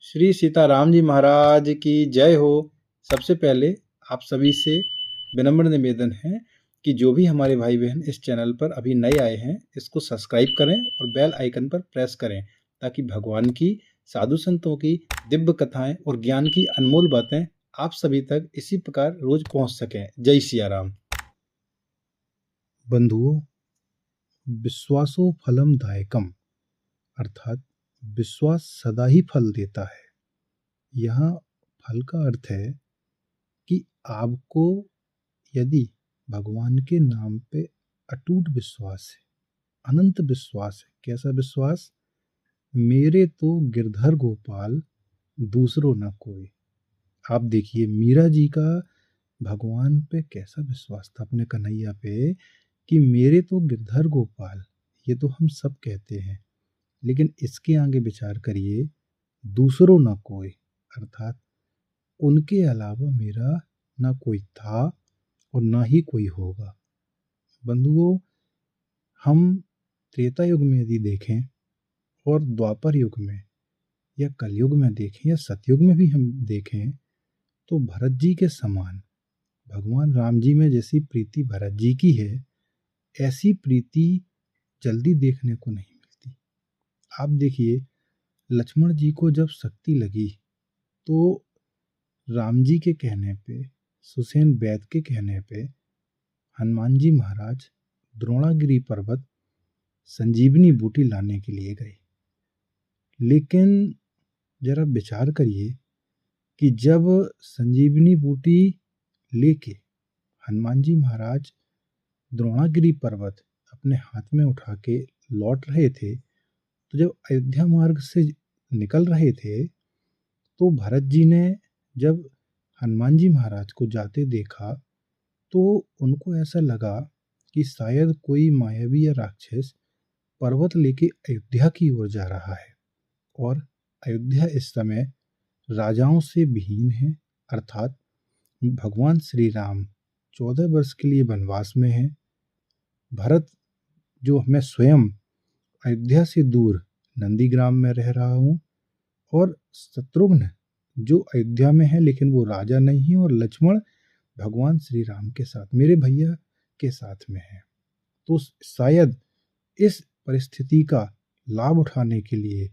श्री सीताराम जी महाराज की जय हो। सबसे पहले आप सभी से विनम्र निवेदन है कि जो भी हमारे भाई बहन इस चैनल पर अभी नए आए हैं इसको सब्सक्राइब करें और बेल आइकन पर प्रेस करें ताकि भगवान की, साधु संतों की दिव्य कथाएं और ज्ञान की अनमोल बातें आप सभी तक इसी प्रकार रोज पहुंच सकें। जय सिया राम। बंधुओं, विश्वासो फलम दायकम अर्थात विश्वास सदा ही फल देता है। यहाँ फल का अर्थ है कि आपको यदि भगवान के नाम पे अटूट विश्वास है, अनंत विश्वास है। कैसा विश्वास? मेरे तो गिरधर गोपाल दूसरो न कोई। आप देखिए मीरा जी का भगवान पे कैसा विश्वास था, अपने कन्हैया पे, कि मेरे तो गिरधर गोपाल, ये तो हम सब कहते हैं, लेकिन इसके आगे विचार करिए, दूसरो न कोई अर्थात उनके अलावा मेरा ना कोई था और ना ही कोई होगा। बंधुओं, हम त्रेता युग में यदि देखें और द्वापर युग में या कलयुग में देखें या सतयुग में भी हम देखें तो भरत जी के समान भगवान राम जी में जैसी प्रीति भरत जी की है, ऐसी प्रीति जल्दी देखने को नहीं मिलती। आप देखिए लक्ष्मण जी को जब शक्ति लगी तो राम जी के कहने पे, सुसेन वैद्य के कहने पे हनुमान जी महाराज द्रोणागिरी पर्वत संजीवनी बूटी लाने के लिए गए। लेकिन जरा विचार करिए कि जब संजीवनी बूटी लेके हनुमान जी महाराज द्रोणागिरी पर्वत अपने हाथ में उठा के लौट रहे थे, तो जब अयोध्या मार्ग से निकल रहे थे तो भरत जी ने जब हनुमान जी महाराज को जाते देखा तो उनको ऐसा लगा कि शायद कोई मायावी या राक्षस पर्वत लेके अयोध्या की ओर जा रहा है और अयोध्या इस समय राजाओं से विहीन है, अर्थात भगवान श्री राम 14 वर्ष के लिए वनवास में है। भरत जो मैं स्वयं अयोध्या से दूर नंदीग्राम में रह रहा हूँ और शत्रुघ्न जो अयोध्या में है लेकिन वो राजा नहीं है, और लक्ष्मण भगवान श्री राम के साथ, मेरे भैया के साथ में है। तो शायद इस परिस्थिति का लाभ उठाने के लिए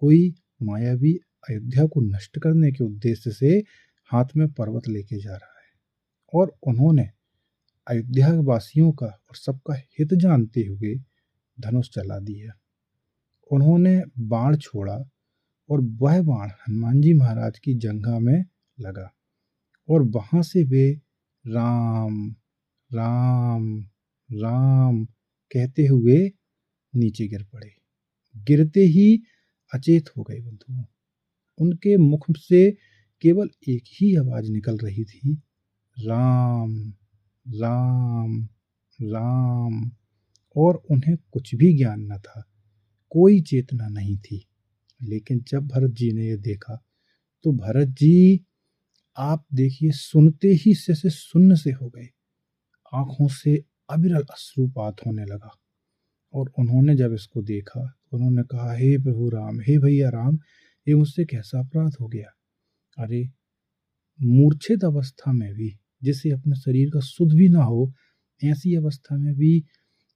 कोई मायावी अयोध्या को नष्ट करने के उद्देश्य से हाथ में पर्वत लेके जा रहा है, और उन्होंने अयोध्या वासियों का और सबका हित जानते हुए धनुष चला दिया। उन्होंने बाण छोड़ा और वह बाण हनुमान जी महाराज की जंघा में लगा और वहां से वे राम राम राम कहते हुए नीचे गिर पड़े। गिरते ही अचेत हो गए। बंधुओं, उनके मुख से केवल एक ही आवाज निकल रही थी, राम राम राम, और उन्हें कुछ भी ज्ञान न था, कोई चेतना नहीं थी। लेकिन जब भरत जी ने यह देखा तो भरत जी, आप देखिए, सुनते ही जैसे सुन्न से हो गए, आंखों से अविरल अश्रुपात होने लगा। और उन्होंने जब इसको देखा उन्होंने कहा, हे प्रभु राम, हे भैया राम, ये मुझसे कैसा अपराध हो गया? अरे, मूर्छित अवस्था में भी, जिसे अपने शरीर का सुध भी ना हो, ऐसी अवस्था में भी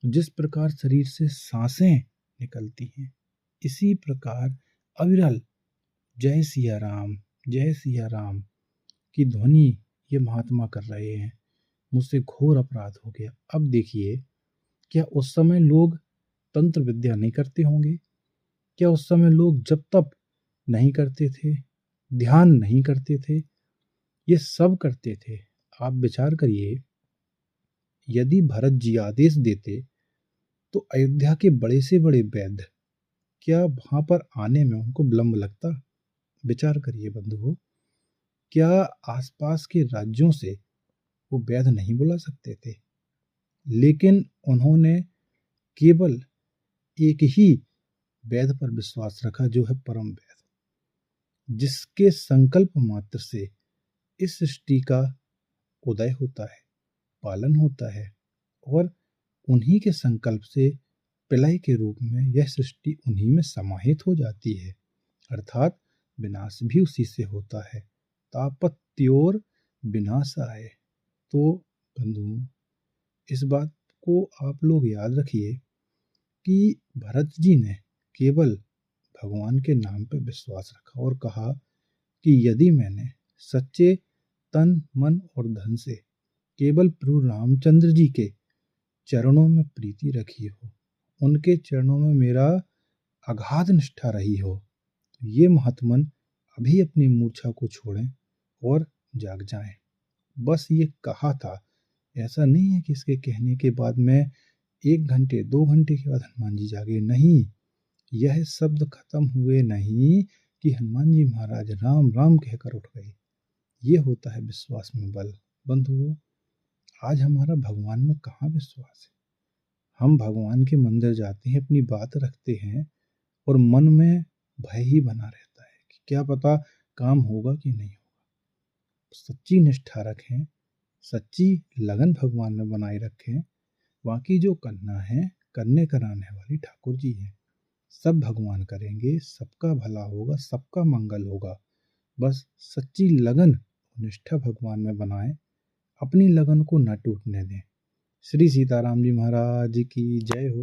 जिस प्रकार शरीर से सांसें निकलती हैं, इसी प्रकार अविरल जय सिया राम की ध्वनि ये महात्मा कर रहे हैं। मुझसे घोर अपराध हो गया। अब देखिए, क्या उस समय लोग तंत्र विद्या नहीं करते होंगे? क्या उस समय लोग जप तप नहीं करते थे, ध्यान नहीं करते थे? ये सब करते थे। आप विचार करिए, यदि भरत जी आदेश देते तो अयोध्या के बड़े से बड़े वैद्य, क्या वहां पर आने में उनको विलंब लगता? विचार करिए बंधुओं, क्या आसपास के राज्यों से वो वैद्य नहीं बुला सकते थे? लेकिन उन्होंने केवल एक ही वैद्य पर विश्वास रखा, जो है परम वैद्य, जिसके संकल्प मात्र से इस सृष्टि का उदय होता है, पालन होता है, और उन्हीं के संकल्प से प्रलय के रूप में यह सृष्टि उन्हीं में समाहित हो जाती है। अर्थात विनाश भी उसी से होता है। तापत्योर विनाशाय। तो बंधु, इस बात को आप लोग याद रखिए कि भरत जी ने केवल भगवान के नाम पर विश्वास रखा और कहा कि यदि मैंने सच्चे तन मन और धन से केवल प्रभु रामचंद्र जी के चरणों में प्रीति रखी हो, उनके चरणों में मेरा अगाध निष्ठा रही हो, तो ये महात्मन अभी अपनी मूर्छा को छोड़ें और जाग जाएं। बस ये कहा था, ऐसा नहीं है कि इसके कहने के बाद में 1 घंटे 2 घंटे के बाद हनुमान जी जागे, नहीं। यह शब्द खत्म हुए नहीं कि हनुमान जी महाराज राम राम कहकर उठ गए। ये होता है विश्वास में बल। बंधुओं, आज हमारा भगवान में कहाँ विश्वास है? हम भगवान के मंदिर जाते हैं, अपनी बात रखते हैं और मन में भय ही बना रहता है कि क्या पता काम होगा कि नहीं होगा। सच्ची निष्ठा रखें, सच्ची लगन भगवान में बनाए रखें। बाकी जो करना है, करने कराने वाली ठाकुर जी हैं। सब भगवान करेंगे, सबका भला होगा, सबका मंगल होगा। बस सच्ची लगन निष्ठा भगवान में बनाएं, अपनी लगन को न टूटने दें। श्री सीताराम जी महाराज की जय हो।